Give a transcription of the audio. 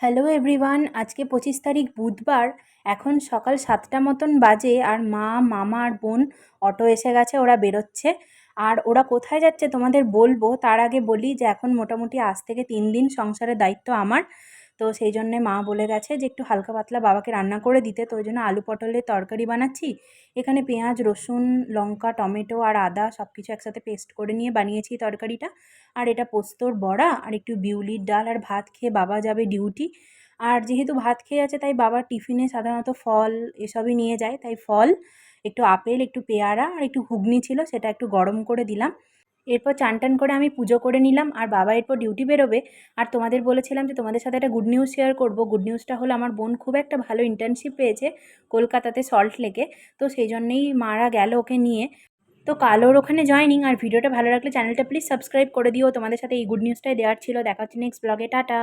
Hello everyone, আজকে 25 তারিখ বুধবার। এখন সকাল 7টা মতন বাজে আর মা, মামা আর বোন অটো এসে গেছে, ওরা বেরোচ্ছে। আর ওরা কোথায় যাচ্ছে তোমাদের বলবো, তার আগে বলি যে এখন মোটামুটি আজ থেকে 3 দিন সংসারের দায়িত্ব আমার। তো সেই জন্যে মা বলে গেছে যে একটু হালকা পাতলা বাবাকে রান্না করে দিতে, তো ওই জন্য আলু পটলের তরকারি বানাচ্ছি। এখানে পেঁয়াজ, রসুন, লঙ্কা, টমেটো আর আদা সব কিছু একসাথে পেস্ট করে নিয়ে বানিয়েছি তরকারিটা। আর এটা পোস্তর বড়া আর একটু বিউলির ডাল, আর ভাত খেয়ে বাবা যাবে ডিউটি। আর যেহেতু ভাত খেয়ে আছে তাই বাবা টিফিনে সাধারণত ফল এসবই নিয়ে যায়, তাই ফল, একটু আপেল, একটু পেয়ারা আর একটু ঘুগনি ছিল, সেটা একটু গরম করে দিলাম। এরপর চান টান করে আমি পুজো করে নিলাম আর বাবা এরপর ডিউটি বেরোবে। আর তোমাদের বলেছিলাম যে তোমাদের সাথে একটা গুড নিউজ শেয়ার করব। গুড নিউজটা হলো আমার বোন খুব একটা ভালো ইন্টার্নশিপ পেয়েছে কলকাতাতে, সল্ট লেকে। তো সেই জন্যেই মারা গেল ওকে নিয়ে। তো কাল ওর ওখানে জয়েনিং। আর ভিডিওটা ভালো লাগলে চ্যানেলটা প্লিজ সাবস্ক্রাইব করে দিও। তোমাদের সাথে এই গুড নিউজটাই দেওয়ার ছিল। দেখা হচ্ছে নেক্সট ব্লগে। টাটা।